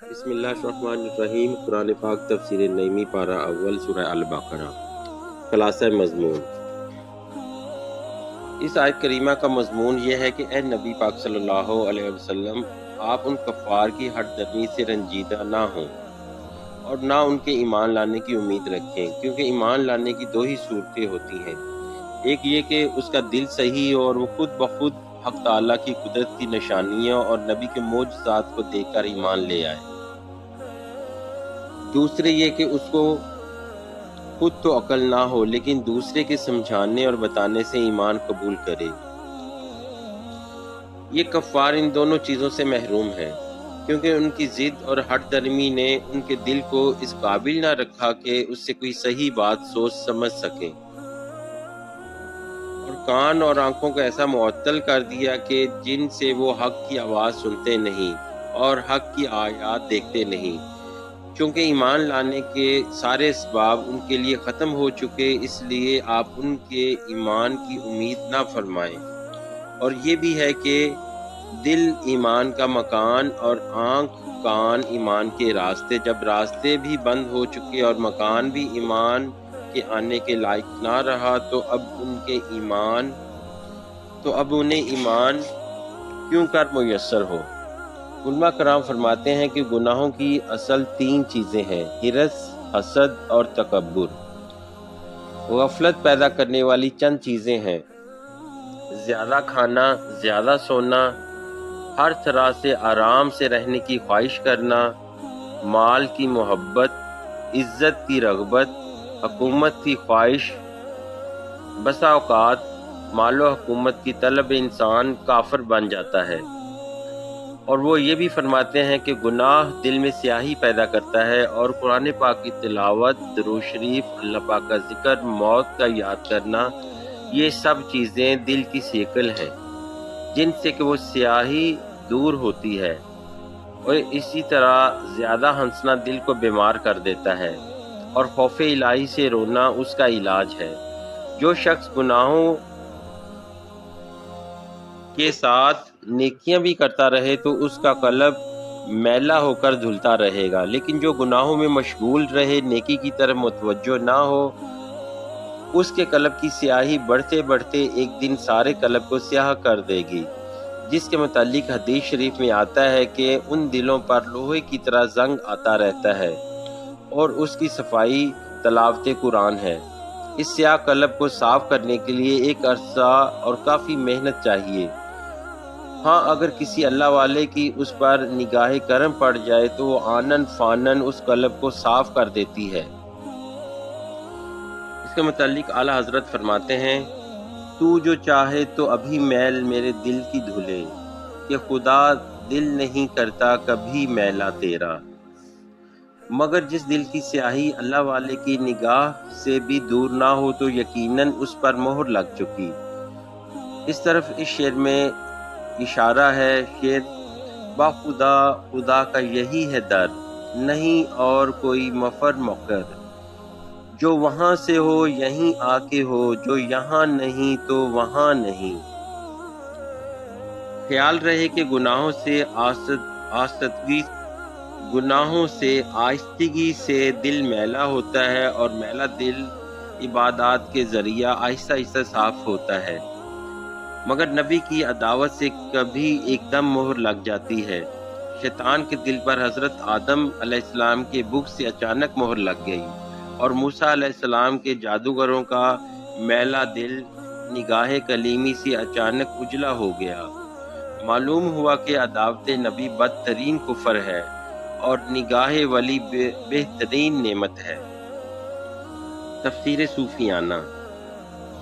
بسم اللہ الرحمن الرحیم۔ قرآن پاک تفسیر نعیمی پارہ اول سورہ البقرہ۔ خلاصہ مضمون۔ اس آیت کریمہ کا مضمون یہ ہے کہ اے نبی پاک صلی اللہ علیہ وسلم، آپ ان کفار کی ہٹ درمی سے رنجیدہ نہ ہوں اور نہ ان کے ایمان لانے کی امید رکھیں، کیونکہ ایمان لانے کی دو ہی صورتیں ہوتی ہیں۔ ایک یہ کہ اس کا دل صحیح اور وہ خود بخود حق تعالیٰ کی قدرت کی نشانیوں اور نبی کے معجزات کو دیکھ کر ایمان لے آئے۔ دوسرے یہ کہ اس کو خود تو عقل نہ ہو لیکن دوسرے کے سمجھانے اور بتانے سے ایمان قبول کرے۔ یہ کفار ان دونوں چیزوں سے محروم ہیں، کیونکہ ان کی ضد اور ہٹ درمی نے ان کے دل کو اس قابل نہ رکھا کہ اس سے کوئی صحیح بات سوچ سمجھ سکیں، اور کان اور آنکھوں کو ایسا معطل کر دیا کہ جن سے وہ حق کی آواز سنتے نہیں اور حق کی آیات دیکھتے نہیں۔ چونکہ ایمان لانے کے سارے اسباب ان کے لیے ختم ہو چکے، اس لیے آپ ان کے ایمان کی امید نہ فرمائیں۔ اور یہ بھی ہے کہ دل ایمان کا مکان اور آنکھ کان ایمان کے راستے، جب راستے بھی بند ہو چکے اور مکان بھی ایمان کے آنے کے لائق نہ رہا تو اب انہیں ایمان کیوں کر میسر ہو۔ علماء کرام فرماتے ہیں کہ گناہوں کی اصل تین چیزیں ہیں: حرص، حسد اور تکبر۔ غفلت پیدا کرنے والی چند چیزیں ہیں: زیادہ کھانا، زیادہ سونا، ہر طرح سے آرام سے رہنے کی خواہش کرنا، مال کی محبت، عزت کی رغبت، حکومت کی خواہش۔ بسا اوقات مال و حکومت کی طلب انسان کافر بن جاتا ہے۔ اور وہ یہ بھی فرماتے ہیں کہ گناہ دل میں سیاہی پیدا کرتا ہے، اور قرآن پاک کی تلاوت، درود شریف، اللہ پاک کا ذکر، موت کا یاد کرنا، یہ سب چیزیں دل کی سیکل ہیں جن سے کہ وہ سیاہی دور ہوتی ہے۔ اور اسی طرح زیادہ ہنسنا دل کو بیمار کر دیتا ہے، اور خوف الہی سے رونا اس کا علاج ہے۔ جو شخص گناہوں کے ساتھ نیکیاں بھی کرتا رہے تو اس کا قلب میلا ہو کر دھلتا رہے گا، لیکن جو گناہوں میں مشغول رہے، نیکی کی طرف متوجہ نہ ہو، اس کے قلب کی سیاہی بڑھتے بڑھتے ایک دن سارے قلب کو سیاہ کر دے گی، جس کے متعلق حدیث شریف میں آتا ہے کہ ان دلوں پر لوہے کی طرح زنگ آتا رہتا ہے، اور اس کی صفائی تلاوت قرآن ہے۔ اس سیاہ قلب کو صاف کرنے کے لیے ایک عرصہ اور کافی محنت چاہیے۔ ہاں، اگر کسی اللہ والے کی اس پر نگاہ کرم پڑ جائے تو وہ آنن فانن اس قلب کو صاف کر دیتی ہے۔ اس کے متعلق اعلیٰ حضرت فرماتے ہیں: تو جو چاہے تو ابھی میل میرے دل کی دھلے، کہ خدا دل نہیں کرتا کبھی میلا تیرا۔ مگر جس دل کی سیاہی اللہ والے کی نگاہ سے بھی دور نہ ہو تو یقیناً اس پر مہر لگ چکی۔ اس طرف اس شعر میں اشارہ ہے۔ شعر: با خدا خدا کا یہی ہے در، نہیں اور کوئی مفر مقر۔ جو وہاں سے ہو یہیں آ کے ہو، جو یہاں نہیں تو وہاں نہیں۔ خیال رہے کہ گناہوں سے آہستگی سے دل میلا ہوتا ہے، اور میلا دل عبادات کے ذریعہ آہستہ آہستہ صاف ہوتا ہے، مگر نبی کی عداوت سے کبھی ایک دم مہر لگ جاتی ہے۔ شیطان کے دل پر حضرت آدم علیہ السلام کے بغض سے اچانک مہر لگ گئی، اور موسیٰ علیہ السلام کے جادوگروں کا میلا دل نگاہ کلیمی سے اچانک اجلا ہو گیا۔ معلوم ہوا کہ عداوت نبی بدترین کفر ہے اور نگاہ ولی بہترین نعمت ہے۔ تفسیر صوفیانہ۔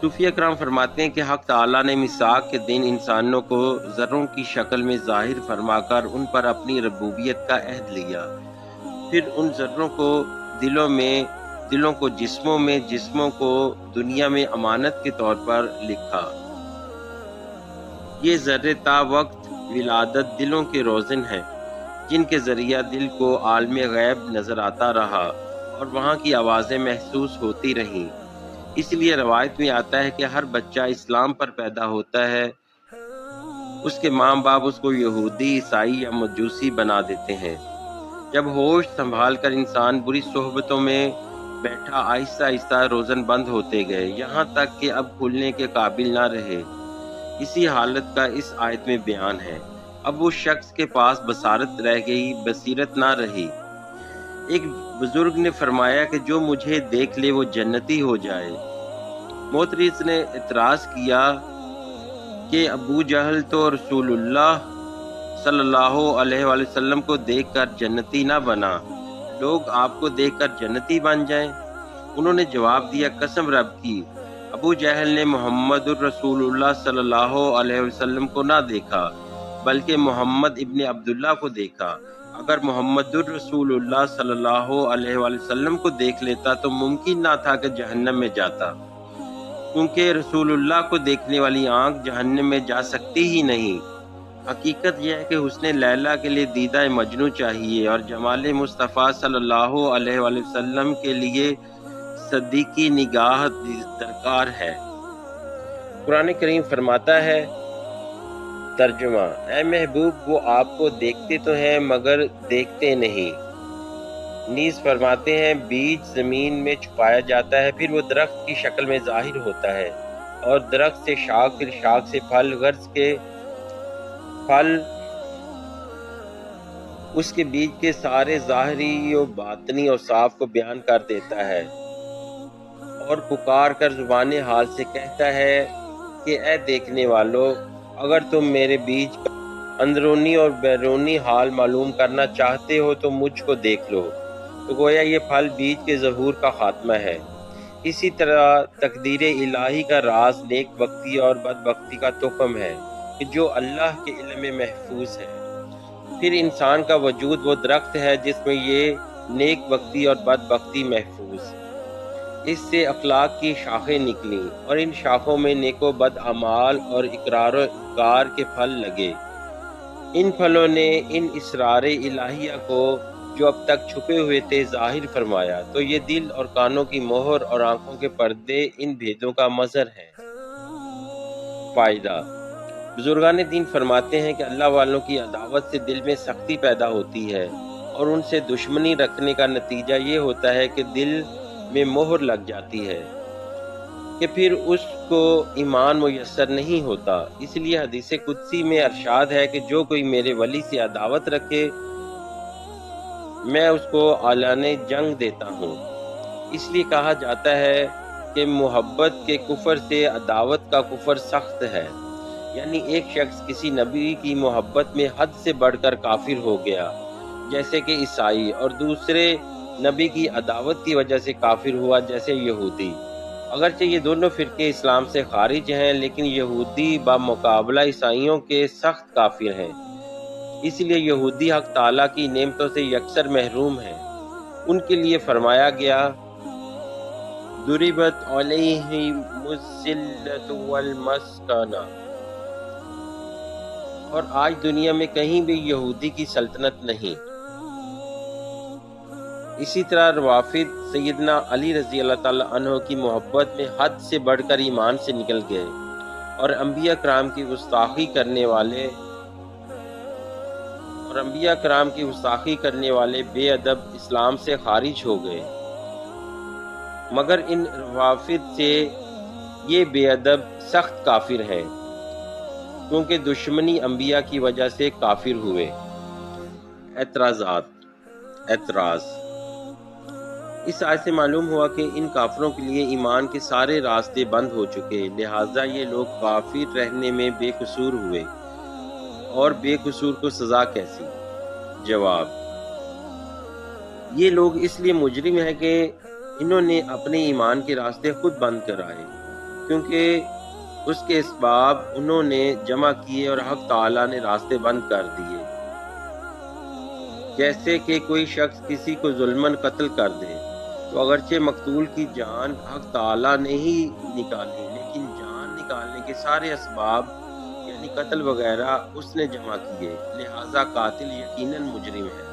صوفیہ کرام فرماتے ہیں کہ حق تعالیٰ نے میثاق کے دن انسانوں کو ذروں کی شکل میں ظاہر فرما کر ان پر اپنی ربوبیت کا عہد لیا، پھر ان ذروں کو دلوں کو جسموں میں، جسموں کو دنیا میں امانت کے طور پر لکھا۔ یہ ذرے تا وقت ولادت دلوں کے روزن ہیں، جن کے ذریعہ دل کو عالم غیب نظر آتا رہا اور وہاں کی آوازیں محسوس ہوتی رہیں۔ اس لیے روایت میں آتا ہے کہ ہر بچہ اسلام پر پیدا ہوتا ہے، اس کے ماں باپ اس کو یہودی، عیسائی یا مجوسی بنا دیتے ہیں۔ جب ہوش سنبھال کر انسان بری صحبتوں میں بیٹھا آہستہ آہستہ روزن بند ہوتے گئے، یہاں تک کہ اب کھلنے کے قابل نہ رہے۔ اسی حالت کا اس آیت میں بیان ہے۔ اب اس شخص کے پاس بصارت رہ گئی، بصیرت نہ رہی۔ ایک بزرگ نے فرمایا کہ جو مجھے دیکھ لے وہ جنتی ہو جائے۔ معترض نے اعتراض کیا کہ ابو جہل تو رسول اللہ صلی اللہ علیہ وآلہ وسلم کو دیکھ کر جنتی نہ بنا، لوگ آپ کو دیکھ کر جنتی بن جائیں۔ انہوں نے جواب دیا، قسم رب کی، ابو جہل نے محمد الرسول اللہ صلی اللہ علیہ وسلم کو نہ دیکھا بلکہ محمد ابن عبداللہ کو دیکھا۔ اگر محمد الرسول اللہ صلی اللہ علیہ وآلہ وسلم کو دیکھ لیتا تو ممکن نہ تھا کہ جہنم میں جاتا، کیونکہ رسول اللہ کو دیکھنے والی آنکھ جہنم میں جا سکتی ہی نہیں۔ حقیقت یہ ہے کہ حسن لیلا کے لیے دیدہ مجنوں چاہیے اور جمال مصطفیٰ صلی اللہ علیہ وآلہ وسلم کے لیے صدیقی نگاہ درکار ہے۔ قرآن کریم فرماتا ہے، ترجمہ: اے محبوب، وہ آپ کو دیکھتے تو ہیں مگر دیکھتے نہیں۔ نیز فرماتے ہیں، بیج زمین میں چھپایا جاتا ہے، پھر وہ درخت کی شکل میں ظاہر ہوتا ہے، اور درخت سے شاخ، پھر شاخ سے پھل، غرض کے پھل اس کے بیج کے سارے ظاہری و باطنی اوصاف کو بیان کر دیتا ہے، اور پکار کر زبان حال سے کہتا ہے کہ اے دیکھنے والو، اگر تم میرے بیج کا اندرونی اور بیرونی حال معلوم کرنا چاہتے ہو تو مجھ کو دیکھ لو۔ تو گویا یہ پھل بیج کے ظہور کا خاتمہ ہے۔ اسی طرح تقدیر الہی کا راز نیک بختی اور بد بختی کا تخم ہے کہ جو اللہ کے علم میں محفوظ ہے۔ پھر انسان کا وجود وہ درخت ہے جس میں یہ نیک بختی اور بد بختی محفوظ۔ اس سے اخلاق کی شاخیں نکلیں اور ان شاخوں میں نیک و بد اعمال اور اقرار و انکار کے پھل لگے۔ ان پھلوں نے ان اسرار الہیہ کو جو اب تک چھپے ہوئے تھے ظاہر فرمایا، تو یہ دل اور کانوں کی مہر اور آنکھوں کے پردے ان بھیدوں کا مظہر ہیں۔ فائدہ: بزرگان دین فرماتے ہیں کہ اللہ والوں کی عداوت سے دل میں سختی پیدا ہوتی ہے، اور ان سے دشمنی رکھنے کا نتیجہ یہ ہوتا ہے کہ دل میں مہر لگ جاتی ہے کہ پھر اس کو ایمان میسر نہیں ہوتا۔ اس لیے حدیث قدسی میں ارشاد ہے کہ جو کوئی میرے ولی سے عداوت رکھے میں اس کو اعلان جنگ دیتا ہوں۔ اس لیے کہا جاتا ہے کہ محبت کے کفر سے عداوت کا کفر سخت ہے، یعنی ایک شخص کسی نبی کی محبت میں حد سے بڑھ کر کافر ہو گیا، جیسے کہ عیسائی، اور دوسرے نبی کی عداوت کی وجہ سے کافر ہوا، جیسے یہودی۔ اگرچہ یہ دونوں فرقے اسلام سے خارج ہیں، لیکن یہودی بمقابلہ عیسائیوں کے سخت کافر ہیں۔ اس لیے یہودی حق تعالیٰ کی نعمتوں سے یکسر محروم ہیں۔ ان کے لیے فرمایا گیا، ضربت علیہم الذلۃ والمسکنہ، اور آج دنیا میں کہیں بھی یہودی کی سلطنت نہیں۔ اسی طرح روافض سیدنا علی رضی اللہ تعالیٰ عنہ کی محبت میں حد سے بڑھ کر ایمان سے نکل گئے، اور انبیاء کرام کی گستاخی کرنے والے بے ادب اسلام سے خارج ہو گئے۔ مگر ان روافض سے یہ بے ادب سخت کافر ہیں، کیونکہ دشمنی انبیاء کی وجہ سے کافر ہوئے۔ اعتراض: اس آیت سے معلوم ہوا کہ ان کافروں کے لیے ایمان کے سارے راستے بند ہو چکے، لہٰذا یہ لوگ کافر رہنے میں بے قصور ہوئے، اور بے قصور کو سزا کیسی؟ جواب: یہ لوگ اس لیے مجرم ہیں کہ انہوں نے اپنے ایمان کے راستے خود بند کرائے، کیونکہ اس کے اسباب انہوں نے جمع کیے اور حق تعالیٰ نے راستے بند کر دیے۔ جیسے کہ کوئی شخص کسی کو ظلماً قتل کر دے تو اگرچہ مقتول کی جان حق تعالیٰ نے ہی نکالی، لیکن جان نکالنے کے سارے اسباب یعنی قتل وغیرہ اس نے جمع کیے، لہٰذا قاتل یقیناً مجرم ہے۔